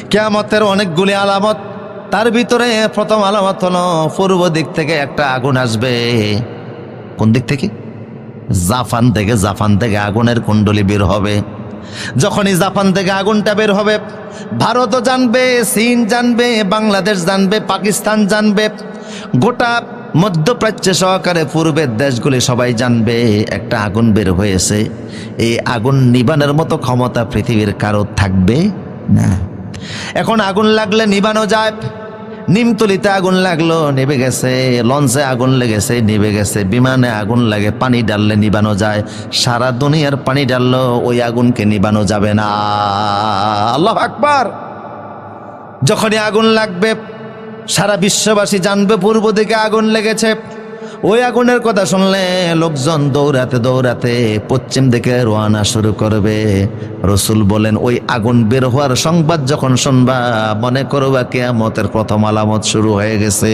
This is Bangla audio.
কিয়ামতের অনেকগুলি আলামত, তার ভিতরে প্রথম আলামত হলো পূর্ব দিক থেকে একটা আগুন আসবে। কোন দিক থেকে? জাপান থেকে। জাপান থেকে আগুনের কুণ্ডলী বের হবে। যখনই জাপান থেকে আগুনটা বের হবে, ভারতও জানবে, চীন জানবে, বাংলাদেশ জানবে, পাকিস্তান জানবে, গোটা মধ্যপ্রাচ্য সহকারে পূর্বের দেশগুলি সবাই জানবে একটা আগুন বের হয়েছে। এই আগুন নিবানোর মতো ক্ষমতা পৃথিবীর কারো থাকবে না। এখন আগুন লাগলে নিবানো যায়। নিমতলিতে আগুন লাগলো, নিভে গেছে। লঞ্চে আগুন লেগেছে, নিভে গেছে। বিমানে আগুন লাগে, পানি ডাললে নিবানো যায়। সারা দুনিয়ার পানি ডাললো ওই আগুনকে নিবানো যাবে না। আল্লাহু আকবার। যখনই আগুন লাগবে, সারা বিশ্ববাসী জানবে পূর্ব দিকে আগুন লেগেছে। ওই আগুনের কথা শুনলে লোকজন দৌড়াতে দৌড়াতে পশ্চিম দিকে রওনা শুরু করবে। রসুল বলেন, ওই আগুন বের হওয়ার সংবাদ যখন শুনবা, মনে করবা কিয়ামতের প্রথম আলামত শুরু হয়ে গেছে।